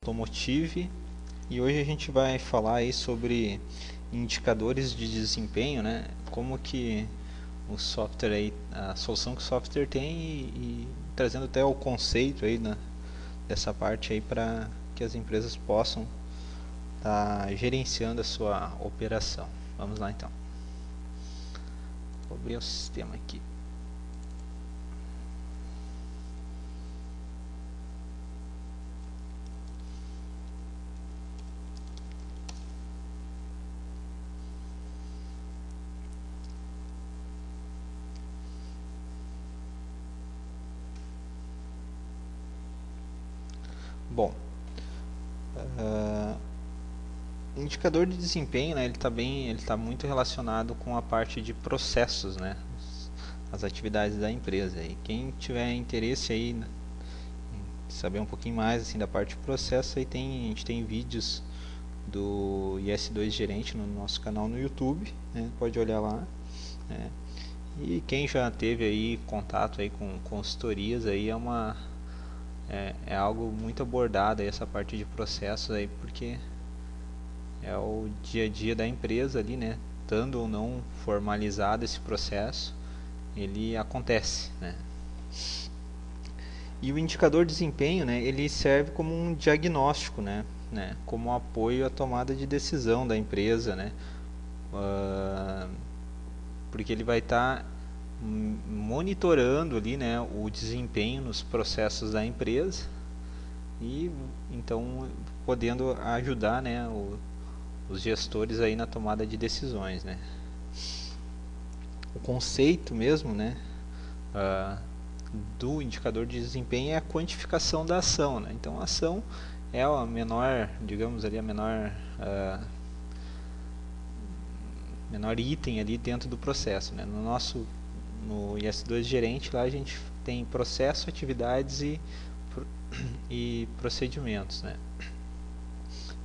Automotive, e hoje a gente vai falar aí sobre indicadores de desempenho, né? Como que o software aí, a solução que o software tem e trazendo até o conceito aí dessa parte aí para que as empresas possam estar gerenciando a sua operação. Vamos lá então. Vou abrir o sistema aqui. Bom, o indicador de desempenho, né, ele está muito relacionado com a parte de processos, né, as atividades da empresa. E quem tiver interesse aí em saber um pouquinho mais assim da parte de processo, aí a gente tem vídeos do IS2 Gerente no nosso canal no YouTube, né, pode olhar lá, né. E quem já teve aí contato aí com consultorias aí é algo muito abordado aí, essa parte de processos aí, porque é o dia a dia da empresa ali, né? Estando ou não formalizado esse processo, ele acontece, né? E o indicador de desempenho, né? Ele serve como um diagnóstico, né? Como apoio à tomada de decisão da empresa, né? Porque ele vai estar monitorando ali, né, o desempenho nos processos da empresa e então podendo ajudar, né, os gestores aí na tomada de decisões, né. O conceito mesmo, né, do indicador de desempenho é a quantificação da ação, né. Então a ação é a menor, digamos ali, a menor item ali dentro do processo, né. No IS2 Gerente lá a gente tem processo, atividades e procedimentos, né.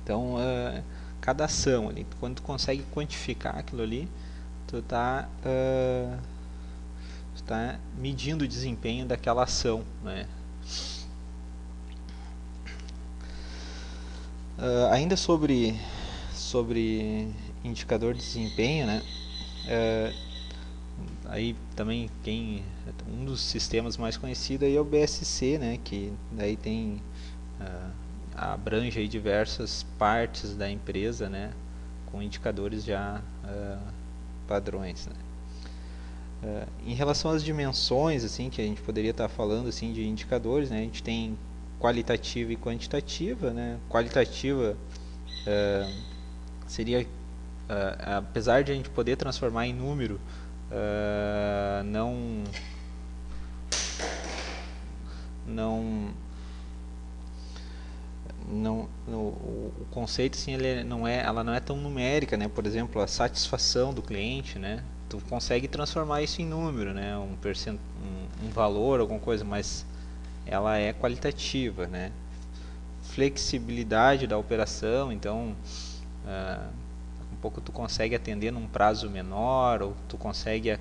Então cada ação ali, quando tu consegue quantificar aquilo ali, tu está medindo o desempenho daquela ação, né. Ainda sobre indicador de desempenho, né, aí também um dos sistemas mais conhecidos aí é o BSC, né, que daí tem abrange aí diversas partes da empresa, né, com indicadores já padrões, né. Em relação às dimensões, assim, que a gente poderia estar falando assim de indicadores, né, a gente tem qualitativa e quantitativa, né. Qualitativa seria, apesar de a gente poder transformar em número, o conceito assim, ela não é tão numérica, né? Por exemplo, a satisfação do cliente, né? Tu consegue transformar isso em número, né? Um valor, alguma coisa, mas ela é qualitativa, né? Flexibilidade da operação, então um pouco tu consegue atender num prazo menor, ou tu consegue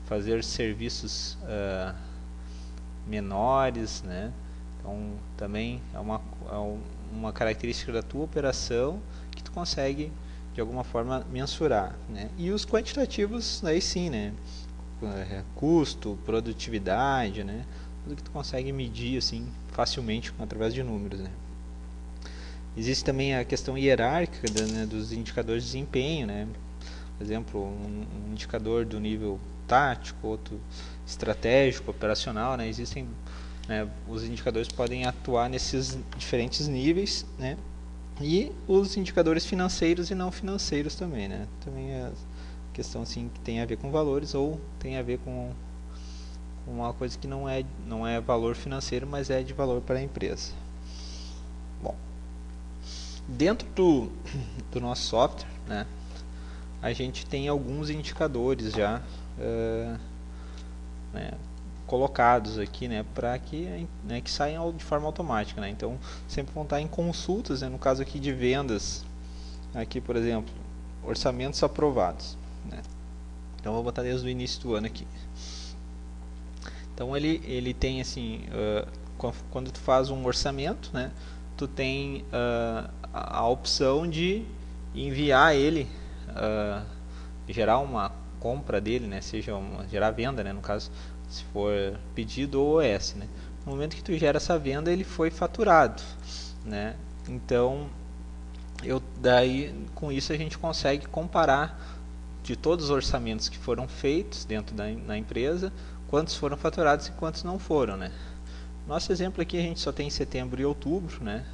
fazer serviços menores, né? Então também é uma característica da tua operação que tu consegue de alguma forma mensurar, né? E os quantitativos aí sim, né? Custo, produtividade, né? Tudo que tu consegue medir assim facilmente através de números, né? Existe também a questão hierárquica né, dos indicadores de desempenho, né? Por exemplo, um indicador do nível tático, outro estratégico, operacional, né? Existem, né, os indicadores podem atuar nesses diferentes níveis, né? E os indicadores financeiros e não financeiros também, né? Também é questão assim que tem a ver com valores ou tem a ver com uma coisa que não é valor financeiro, mas é de valor para a empresa. Bom, dentro do nosso software, né, a gente tem alguns indicadores já né, colocados aqui, né, para que saiam de forma automática, né. Então sempre vão estar em consultas, né, no caso aqui de vendas, aqui por exemplo, orçamentos aprovados, né. Então vou botar desde o início do ano aqui. Então ele tem assim, quando tu faz um orçamento, né, tu tem a opção de enviar ele, gerar uma compra dele, né? Seja gerar venda, né? No caso, se for pedido ou OS, né? No momento que tu gera essa venda, ele foi faturado, né? Então, daí com isso a gente consegue comparar de todos os orçamentos que foram feitos dentro da empresa, quantos foram faturados e quantos não foram, né? Nosso exemplo aqui a gente só tem setembro e outubro, né?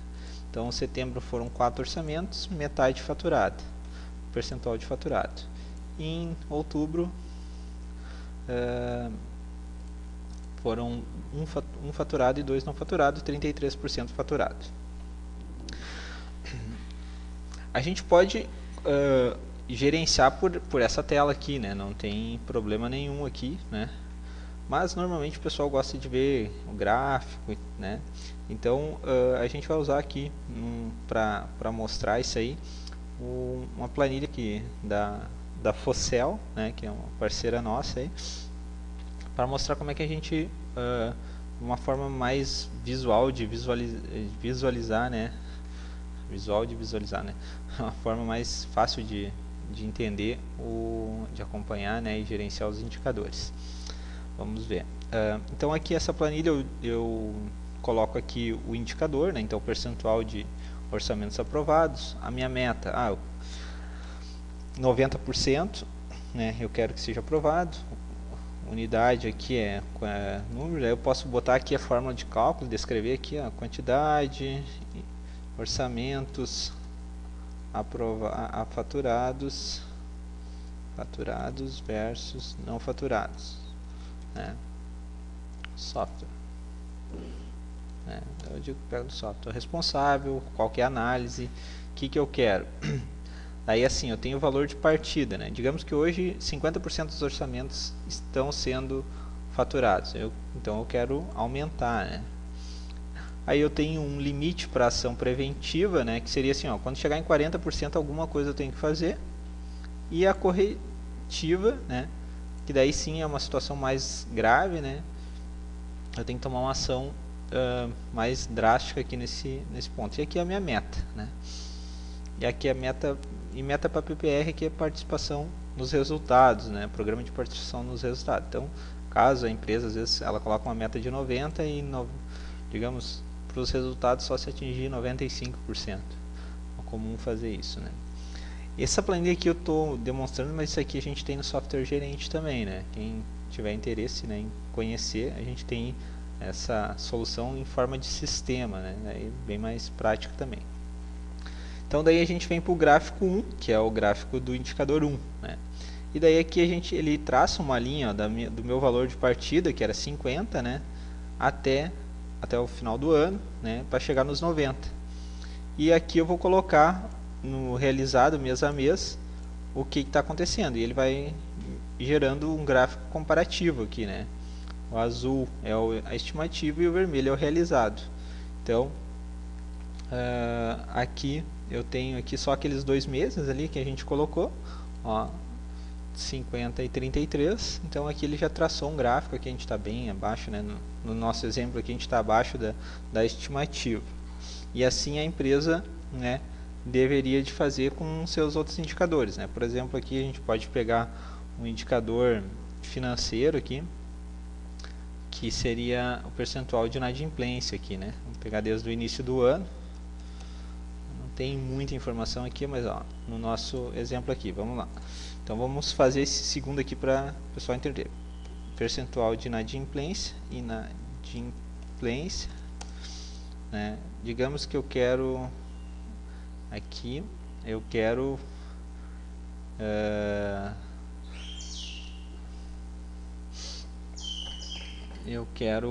Então, setembro foram 4 orçamentos, metade faturado, percentual de faturado. E em outubro foram um faturado e 2 não faturado, 33% faturado. A gente pode gerenciar por essa tela aqui, né? Não tem problema nenhum aqui, né? Mas normalmente o pessoal gosta de ver o gráfico, né? Então a gente vai usar aqui para mostrar isso aí uma planilha aqui da Fossel, né? Que é uma parceira nossa aí, para mostrar como é que a gente uma forma mais visual de visualizar, né? Uma forma mais fácil de entender, de acompanhar, né? E gerenciar os indicadores. Vamos ver. Então aqui essa planilha eu coloco aqui o indicador, né? Então o percentual de orçamentos aprovados. A minha meta, 90%, né? Eu quero que seja aprovado. Unidade aqui é número. Aí eu posso botar aqui a fórmula de cálculo, descrever aqui a quantidade, orçamentos faturados versus não faturados. Software, eu digo que pego do software responsável, qual que é a análise, o que eu quero. Aí assim, eu tenho o valor de partida, né? Digamos que hoje 50% dos orçamentos estão sendo faturados, então eu quero aumentar, né? Aí eu tenho um limite para ação preventiva, né? Que seria assim, quando chegar em 40% alguma coisa eu tenho que fazer, e a corretiva, né? Que daí sim é uma situação mais grave, né? Eu tenho que tomar uma ação mais drástica aqui nesse ponto. E aqui é a minha meta, né? E aqui a meta para PPR aqui é participação nos resultados, né? Programa de participação nos resultados. Então, caso a empresa às vezes ela coloca uma meta de 90 e digamos para os resultados só se atingir 95%. É comum fazer isso, né? Essa planilha aqui eu estou demonstrando, mas isso aqui a gente tem no software gerente também, né? Quem tiver interesse, né, em conhecer, a gente tem essa solução em forma de sistema, né? Daí bem mais prático também. Então daí a gente vem para o gráfico 1, que é o gráfico do indicador 1, né? E daí aqui ele traça uma linha do meu valor de partida, que era 50, né? Até o final do ano, né? Para chegar nos 90. E aqui eu vou colocar no realizado mês a mês o que está acontecendo, e ele vai gerando um gráfico comparativo aqui, né? O azul é a estimativa e o vermelho é o realizado. Então aqui eu tenho aqui só aqueles 2 meses ali que a gente colocou, 50 e 33. Então aqui ele já traçou um gráfico, aqui a gente está bem abaixo, né? No nosso exemplo aqui a gente está abaixo da estimativa, e assim a empresa, né, deveria de fazer com seus outros indicadores, né? Por exemplo, aqui a gente pode pegar um indicador financeiro aqui, que seria o percentual de inadimplência aqui, né? Vamos pegar desde o início do ano. Não tem muita informação aqui, mas no nosso exemplo aqui, vamos lá. Então vamos fazer esse segundo aqui para o pessoal entender. Percentual de inadimplência, né? Digamos que eu quero aqui, eu quero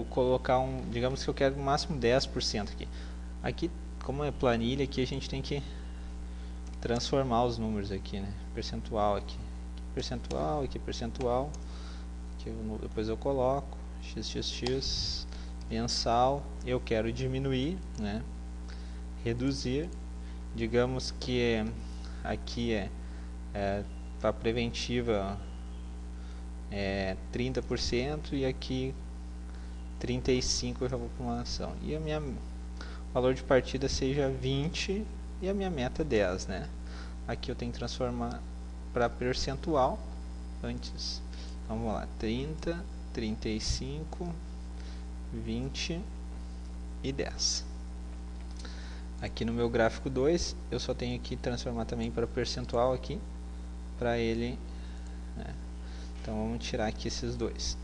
colocar digamos que eu quero no máximo 10% aqui. Aqui, como é planilha, aqui a gente tem que transformar os números aqui, né? Percentual aqui, percentual, aqui percentual, aqui depois eu coloco xxx mensal. Eu quero diminuir, né? Reduzir. Digamos que aqui para preventiva 30%, e aqui 35% eu já vou para uma ação. E valor de partida seja 20 e a minha meta 10, né? Aqui eu tenho que transformar para percentual antes. Então vamos lá, 30, 35, 20 e 10. Aqui no meu gráfico 2, eu só tenho que transformar também para percentual aqui, para ele, né? Então vamos tirar aqui esses dois.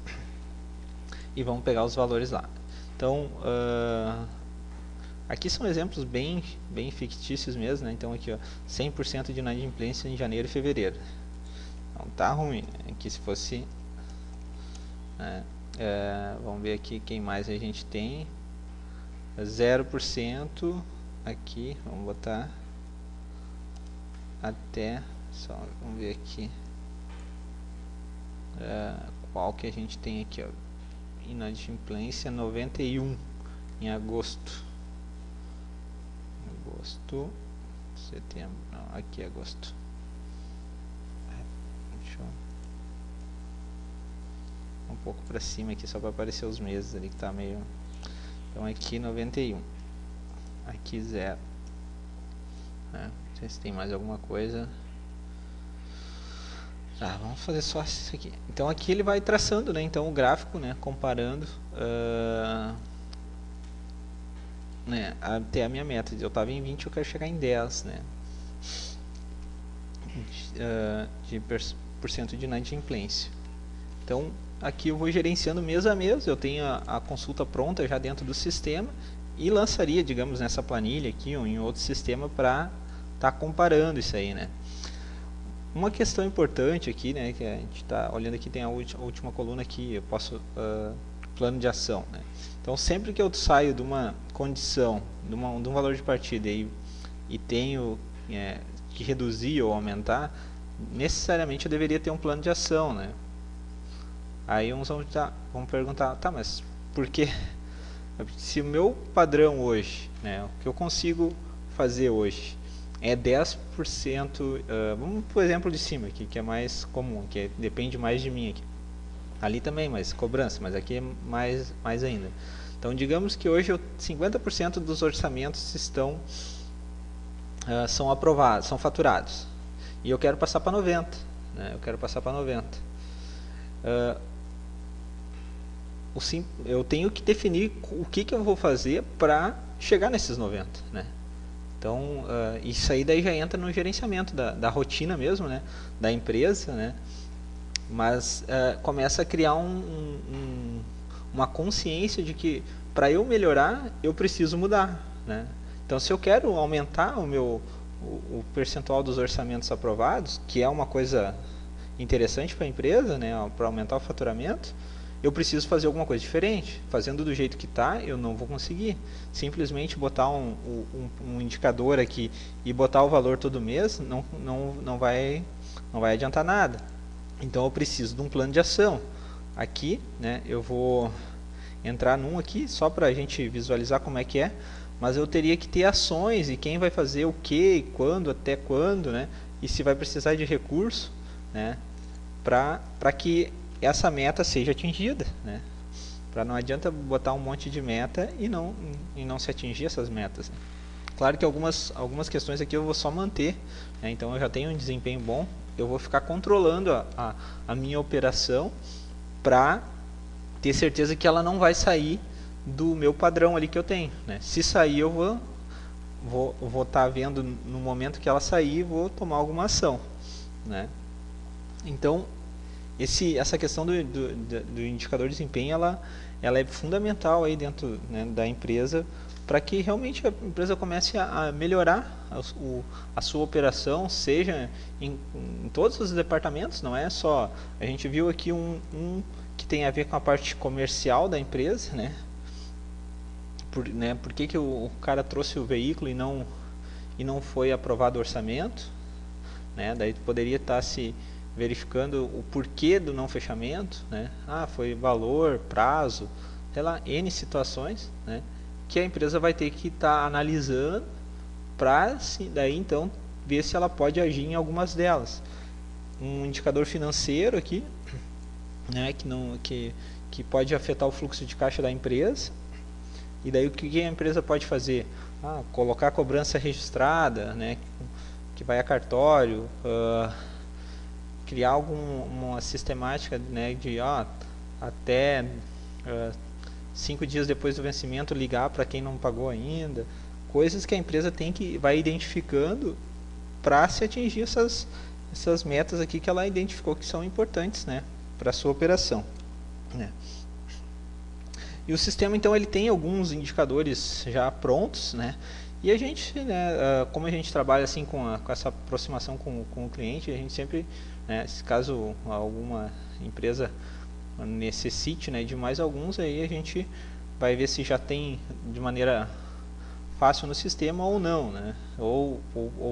E vamos pegar os valores lá. Então, aqui são exemplos bem fictícios mesmo, né? Então aqui, ó, 100% de inadimplência em janeiro e fevereiro. Não tá ruim. Aqui se fosse, né? Vamos ver aqui quem mais a gente tem. 0% aqui, vamos botar até, só vamos ver aqui qual que a gente tem aqui, ó, inadimplência 91 em agosto, setembro, não, aqui é agosto. Deixa eu um pouco para cima aqui só para aparecer os meses ali que tá meio. Então aqui 91, aqui 0, né? Não sei se tem mais alguma coisa. Tá, vamos fazer só isso aqui. Então aqui ele vai traçando, né? Então o gráfico, né? Comparando né? Até a minha meta. Eu estava em 20, eu quero chegar em 10, né? De % de inadimplência. Então aqui eu vou gerenciando mês a mês. Eu tenho a consulta pronta já dentro do sistema e lançaria, digamos, nessa planilha aqui ou em outro sistema para estar comparando isso aí, né? Uma questão importante aqui, né, que a gente está olhando aqui, tem a última coluna aqui, eu posso, plano de ação, né? Então sempre que eu saio de uma condição, de um valor de partida e tenho que reduzir ou aumentar, necessariamente eu deveria ter um plano de ação, né? Aí uns vão perguntar, tá, mas por quê? Se o meu padrão hoje, né, o que eu consigo fazer hoje é 10%, vamos por exemplo de cima aqui, que é mais comum, que depende mais de mim aqui. Ali também, mas cobrança, mas aqui é mais ainda. Então digamos que hoje 50% dos orçamentos são aprovados, são faturados. E eu quero passar para 90%, né? Eu quero passar para 90%. Eu tenho que definir o que eu vou fazer para chegar nesses 90%, né? Então, isso aí daí já entra no gerenciamento da rotina mesmo, né, da empresa, né, mas começa a criar uma consciência de que para eu melhorar, eu preciso mudar, né. Então, se eu quero aumentar o percentual dos orçamentos aprovados, que é uma coisa interessante para a empresa, né, para aumentar o faturamento, eu preciso fazer alguma coisa diferente. Fazendo do jeito que está, eu não vou conseguir. Simplesmente botar um indicador aqui e botar o valor todo mês não vai adiantar nada. Então eu preciso de um plano de ação. Aqui, né, eu vou entrar num aqui só para a gente visualizar como é que é, mas eu teria que ter ações e quem vai fazer o que, quando, até quando, né, e se vai precisar de recurso, né, para que essa meta seja atingida, né? Para não adianta botar um monte de meta e não se atingir essas metas, né? Claro que algumas questões aqui eu vou só manter, né? Então eu já tenho um desempenho bom, eu vou ficar controlando a minha operação para ter certeza que ela não vai sair do meu padrão ali que eu tenho, né? Se sair eu vou estar vendo no momento que ela sair, vou tomar alguma ação, né? Então essa questão do indicador de desempenho, ela é fundamental aí dentro, né, da empresa para que realmente a empresa comece a melhorar a sua operação, seja em todos os departamentos, não é só. A gente viu aqui um que tem a ver com a parte comercial da empresa, né? Por que o cara trouxe o veículo e não foi aprovado o orçamento, né? Daí poderia estar se verificando o porquê do não fechamento, né? Foi valor, prazo, sei lá, N situações, né? Que a empresa vai ter que estar analisando para daí então ver se ela pode agir em algumas delas. Um indicador financeiro aqui, né? Que pode afetar o fluxo de caixa da empresa, E daí o que a empresa pode fazer? Colocar a cobrança registrada, né, que vai a cartório, criar uma sistemática, né, de até 5 dias depois do vencimento ligar para quem não pagou ainda, coisas que a empresa vai identificando para se atingir essas metas aqui que ela identificou que são importantes, né, para a sua operação, né. E o sistema, então, ele tem alguns indicadores já prontos, né? E a gente, né, como a gente trabalha assim com essa aproximação com o cliente, a gente sempre, né, se caso alguma empresa necessite, né, de mais alguns, aí a gente vai ver se já tem de maneira fácil no sistema ou não, né? Ou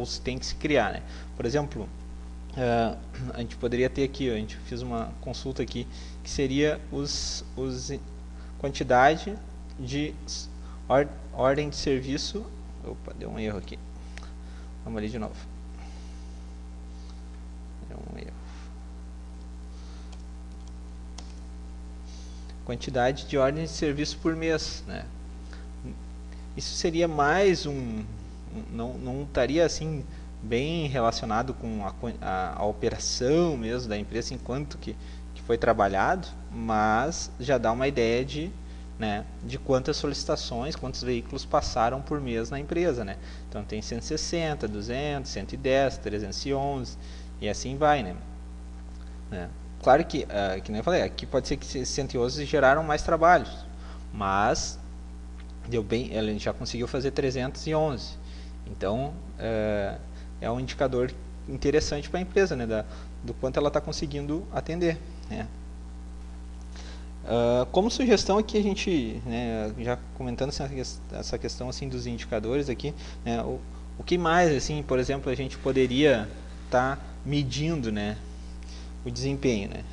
se tem que se criar, né? Por exemplo, a gente poderia ter aqui, a gente fez uma consulta aqui, que seria os quantidade de ordem de serviço. Opa, deu um erro aqui. Vamos ali de novo. Deu um erro. Quantidade de ordens de serviço por mês, né? Isso seria mais não estaria assim bem relacionado com a operação mesmo da empresa, enquanto que foi trabalhado, mas já dá uma ideia de quantas solicitações, quantos veículos passaram por mês na empresa, né? Então tem 160, 200, 110, 311 e assim vai, né? Claro que nem eu falei, aqui pode ser que 111 geraram mais trabalhos, mas deu bem, ela já conseguiu fazer 311. Então é um indicador interessante para a empresa, né? Do quanto ela está conseguindo atender, né? Como sugestão aqui a gente, né, já comentando essa questão assim dos indicadores aqui, né, o que mais assim, por exemplo, a gente poderia estar medindo, né, o desempenho, né?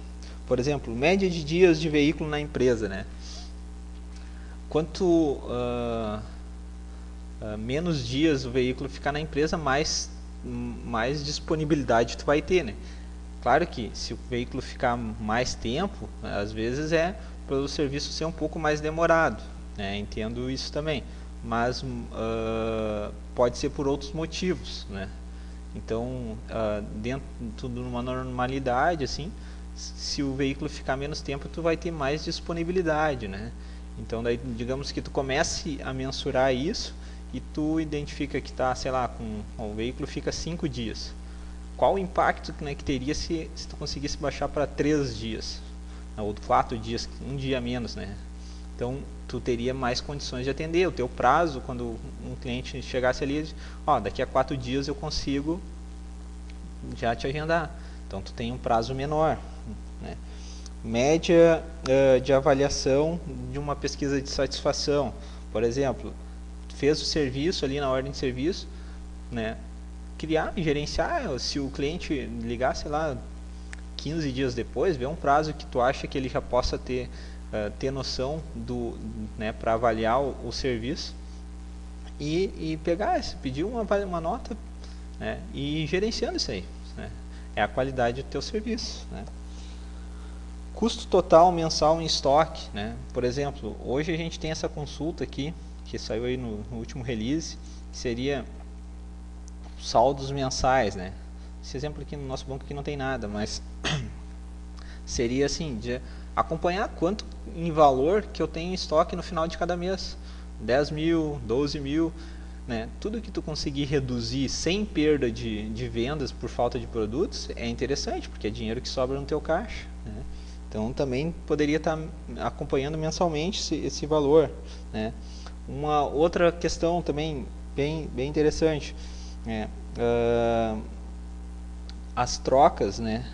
Por exemplo, média de dias de veículo na empresa, né? Quanto menos dias o veículo ficar na empresa, mais disponibilidade tu vai ter, né? Claro que se o veículo ficar mais tempo, às vezes pelo serviço ser um pouco mais demorado, né? Entendo isso também, mas pode ser por outros motivos, né? Então, dentro de uma normalidade, assim, se o veículo ficar menos tempo, tu vai ter mais disponibilidade, né? Então, daí, digamos que tu comece a mensurar isso e tu identifica que tá, sei lá, o veículo fica 5 dias. Qual o impacto, né, que teria se tu conseguisse baixar para 3 dias, ou 4 dias, um dia menos, né? Então tu teria mais condições de atender o teu prazo. Quando um cliente chegasse ali, daqui a 4 dias eu consigo já te agendar. Então tu tem um prazo menor, né? Média de avaliação de uma pesquisa de satisfação. Por exemplo, tu fez o serviço ali na ordem de serviço, né? Criar e gerenciar, se o cliente ligar, sei lá, 15 dias depois, ver um prazo que tu acha que ele já possa ter noção né, para avaliar o serviço e pegar, pedir uma nota, né, e ir gerenciando isso aí, né? É a qualidade do teu serviço, né? Custo total mensal em estoque, né? Por exemplo, hoje a gente tem essa consulta aqui, que saiu aí no último release, que seria saldos mensais, né? Esse exemplo aqui no nosso banco aqui não tem nada, mas seria assim, de acompanhar quanto em valor que eu tenho em estoque no final de cada mês. 10 mil, 12 mil, né? Tudo que tu conseguir reduzir sem perda de vendas por falta de produtos é interessante, porque é dinheiro que sobra no teu caixa, né? Então também poderia estar acompanhando mensalmente esse valor, né? Uma outra questão também bem interessante, as trocas, né?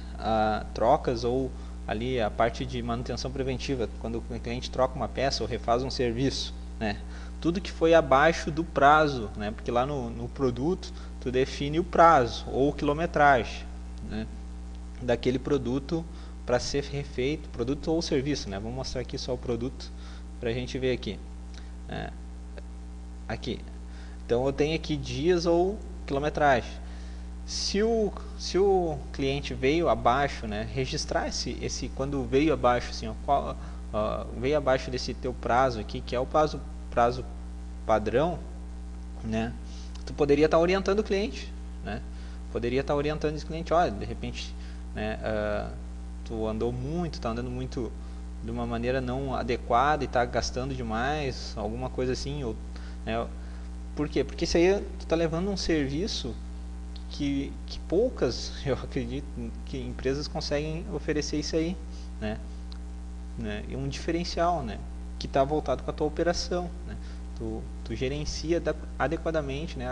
Trocas ou ali a parte de manutenção preventiva, quando o cliente troca uma peça ou refaz um serviço, né? Tudo que foi abaixo do prazo, né? Porque lá no produto tu define o prazo ou quilometragem, né, daquele produto para ser refeito, produto ou serviço, né? Vamos mostrar aqui só o produto para a gente ver aqui, aqui. Então eu tenho aqui dias ou quilometragem. Se o cliente veio abaixo, né, registrar esse quando veio abaixo, assim, veio abaixo desse teu prazo aqui, que é o prazo prazo padrão, né, tu poderia estar orientando o cliente, né? Poderia estar orientando esse cliente, olha, de repente, né, tu andou muito, está andando muito de uma maneira não adequada e está gastando demais, alguma coisa assim, ou, né, por quê? Porque isso aí tu está levando um serviço que poucas, eu acredito, que empresas conseguem oferecer isso aí, né? E um diferencial, né? Que está voltado com a tua operação, né? Tu gerencia adequadamente, né?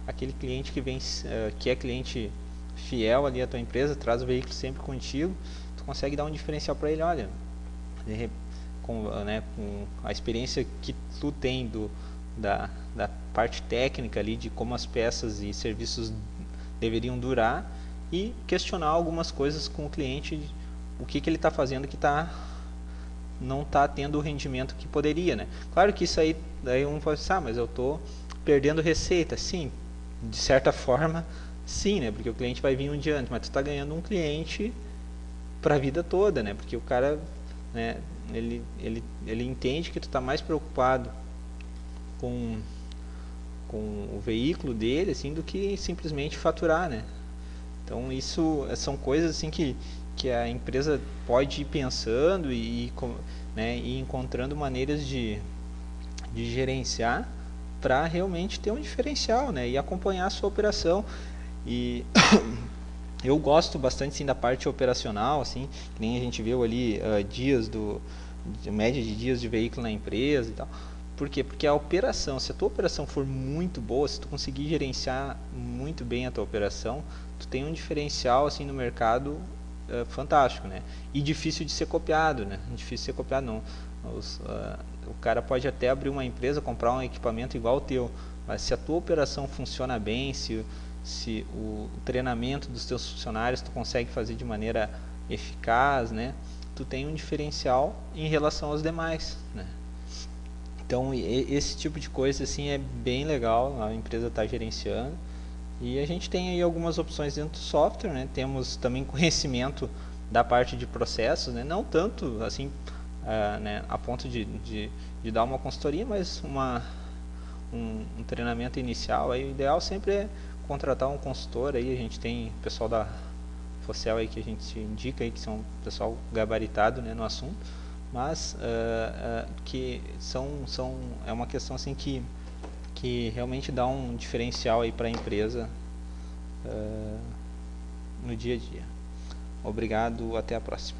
Aquele cliente que vem, que é cliente fiel ali à tua empresa, traz o veículo sempre contigo, tu consegue dar um diferencial para ele, olha, né, com a experiência que tu tem da parte técnica ali, de como as peças e serviços deveriam durar, e questionar algumas coisas com o cliente, o que ele está fazendo que não está tendo o rendimento que poderia, né? Claro que isso aí, daí um pode pensar, mas eu estou perdendo receita. Sim, de certa forma, sim, né? Porque o cliente vai vir um dia antes, mas tu está ganhando um cliente para a vida toda, né? Porque o cara, né, ele entende que tu está mais preocupado com o veículo dele, assim, do que simplesmente faturar, né? Então isso são coisas assim que a empresa pode ir pensando né, e encontrando maneiras de gerenciar para realmente ter um diferencial, né, e acompanhar a sua operação. E eu gosto bastante, sim, da parte operacional, assim, que nem a gente viu ali, média de dias de veículo na empresa e tal. Por quê? Porque a operação, se a tua operação for muito boa, se tu conseguir gerenciar muito bem a tua operação, tu tem um diferencial assim no mercado fantástico, né? E difícil de ser copiado, né? Difícil de ser copiado, não. O cara pode até abrir uma empresa, comprar um equipamento igual ao teu, mas se a tua operação funciona bem, se o treinamento dos teus funcionários tu consegue fazer de maneira eficaz, né? Tu tem um diferencial em relação aos demais, né? Então esse tipo de coisa assim é bem legal, a empresa está gerenciando. E a gente tem aí algumas opções dentro do software, né? Temos também conhecimento da parte de processos, né? Não tanto assim, né, a ponto de dar uma consultoria, mas um treinamento inicial. Aí, o ideal sempre é contratar um consultor. Aí a gente tem o pessoal da Focel aí que a gente indica aí, que são pessoal gabaritado, né, no assunto, mas que é uma questão assim que realmente dá um diferencial aí para a empresa no dia a dia. Obrigado, até a próxima.